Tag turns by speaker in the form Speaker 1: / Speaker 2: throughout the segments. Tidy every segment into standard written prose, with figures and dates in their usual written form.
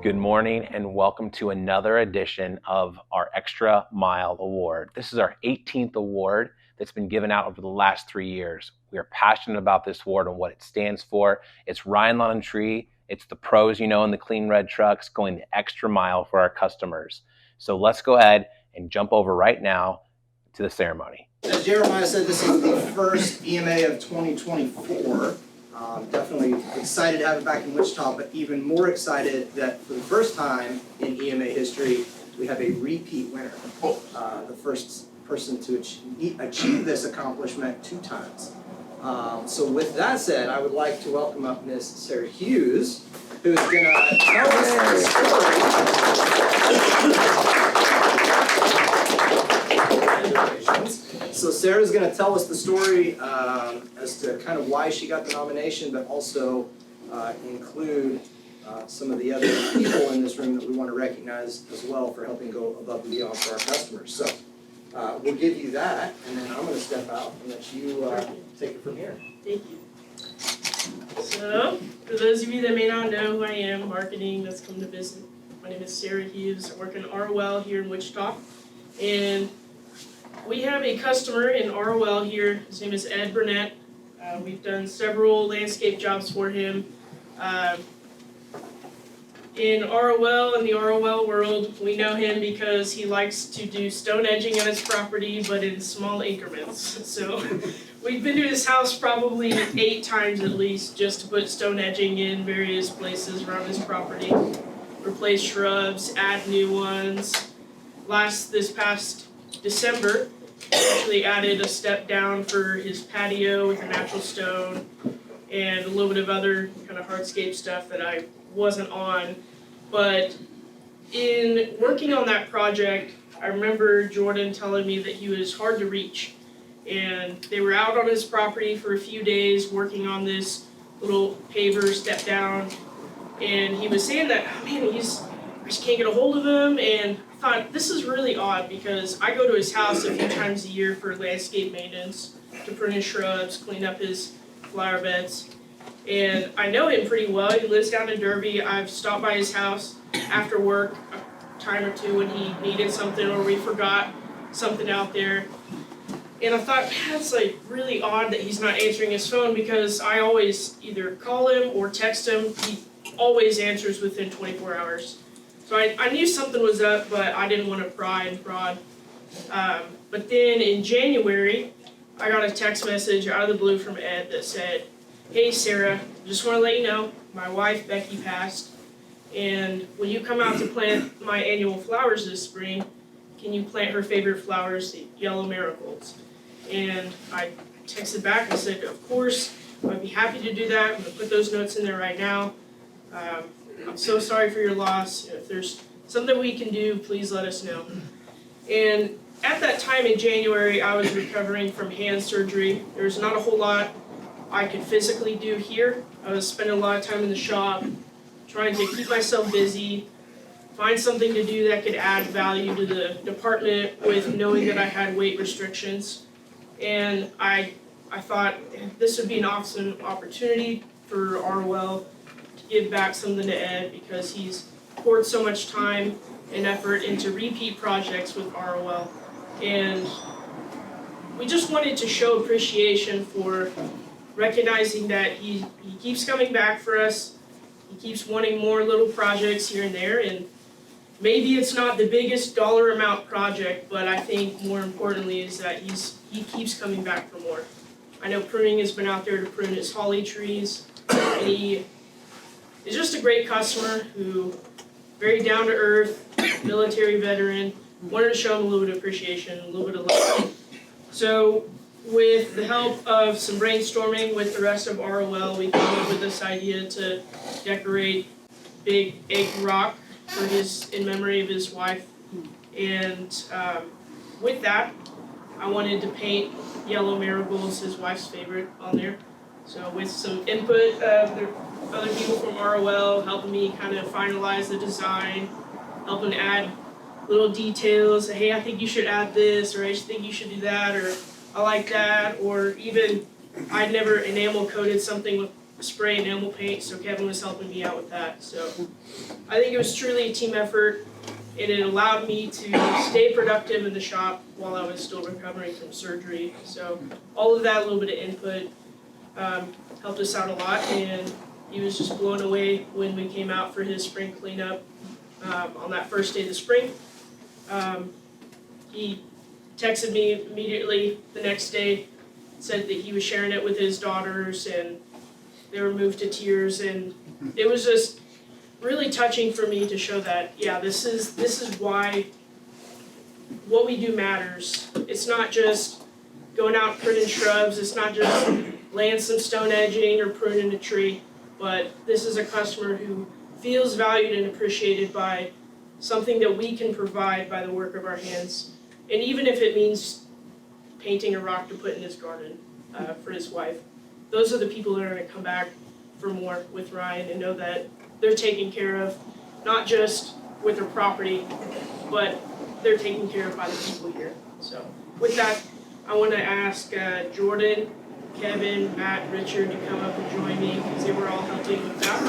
Speaker 1: Good morning and welcome to another edition of our Extra Mile Award. This is our 18th award that's been given out over the last 3 years. We are passionate about this award and what it stands for. It's Ryan Lawn and Tree. It's the pros, in the clean red trucks going the extra mile for our customers. So let's go ahead and jump over right now to the ceremony.
Speaker 2: As Jeremiah said, this is the first EMA of 2024. Definitely excited to have it back in Wichita, but even more excited that for the first time in EMA history, we have a repeat winner. The first person to achieve this accomplishment 2 times. So with that said, I would like to welcome up Ms. Sarah Hughes, who's going to tell us the story. So Sarah's going to tell us the story as to kind of why she got the nomination, but also include some of the other people in this room that we want to recognize as well for helping go above and beyond for our customers. So we'll give you that, and then I'm going to step out and let you take it from here.
Speaker 3: Thank you. So, for those of you that may not know who I am, marketing that's come to visit, my name is Sarah Hughes. I work in ROL here in Wichita, and we have a customer in ROL here. His name is Ed Burnette. We've done several landscape jobs for him. In ROL, in the ROL world, we know him because he likes to do stone edging on his property, but in small increments. So we've been to his house probably 8 times at least just to put stone edging in various places around his property. Replace shrubs, add new ones. This past December, actually added a step down for his patio with a natural stone and a little bit of other kind of hardscape stuff that I wasn't on. But in working on that project, I remember Jordan telling me that he was hard to reach. And they were out on his property for a few days working on this little paver step down. And he was saying that, oh man, I just can't get a hold of him. And I thought, this is really odd because I go to his house a few times a year for landscape maintenance, to prune his shrubs, clean up his flower beds. And I know him pretty well. He lives down in Derby. I've stopped by his house after work a time or two when he needed something or we forgot something out there. And I thought, man, that's like really odd that he's not answering his phone because I always either call him or text him. He always answers within 24 hours. So I knew something was up, but I didn't want to pry and prod. But then in January, I got a text message out of the blue from Ed that said, hey Sarah, just want to let you know, my wife Becky passed, and when you come out to plant my annual flowers this spring, can you plant her favorite flowers, the yellow marigolds? And I texted back and said, of course, I'd be happy to do that. I'm going to put those notes in there right now. I'm so sorry for your loss. If there's something we can do, please let us know. And at that time in January, I was recovering from hand surgery. There's not a whole lot I could physically do here. I was spending a lot of time in the shop, trying to keep myself busy, find something to do that could add value to the department with knowing that I had weight restrictions. And I thought this would be an awesome opportunity for ROL to give back something to Ed because he's poured so much time and effort into repeat projects with ROL. And we just wanted to show appreciation for recognizing that he keeps coming back for us. He keeps wanting more little projects here and there, and maybe it's not the biggest dollar amount project, but I think more importantly is that he keeps coming back for more. I know pruning has been out there to prune his holly trees, and he is just a great customer who, very down to earth, military veteran, wanted to show him a little bit of appreciation, a little bit of love. So with the help of some brainstorming with the rest of ROL, we came up with this idea to decorate big egg rock for in memory of his wife. And with that, I wanted to paint yellow marigolds, his wife's favorite, on there. So with some input of the other people from ROL helping me kind of finalize the design, helping add little details. Hey, I think you should add this, or I think you should do that, or I like that, or even I'd never enamel coated something with spray enamel paint, so Kevin was helping me out with that. So I think it was truly a team effort, and it allowed me to stay productive in the shop while I was still recovering from surgery. So all of that, a little bit of input, helped us out a lot, and he was just blown away when we came out for his spring cleanup on that first day of the spring. He texted me immediately the next day, said that he was sharing it with his daughters, and they were moved to tears, and it was just really touching for me to show that, yeah, this is why what we do matters. It's not just going out pruning shrubs, it's not just laying some stone edging or pruning a tree, but this is a customer who feels valued and appreciated by something that we can provide by the work of our hands. And even if it means painting a rock to put in his garden for his wife, those are the people that are going to come back for more with Ryan and know that they're taken care of, not just with their property, but they're taken care of by the people here. So with that, I want to ask Jordan, Kevin, Matt, Richard to come up and join me because they were all helping with that.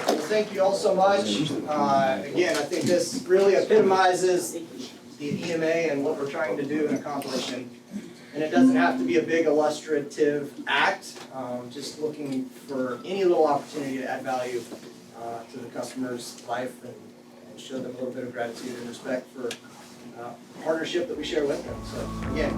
Speaker 2: Well, thank you all so much. Again, I think this really epitomizes the EMA and what we're trying to do and accomplish. And it doesn't have to be a big illustrative act, just looking for any little opportunity to add value to the customer's life and show them a little bit of gratitude and respect for partnership that we share with them. So again,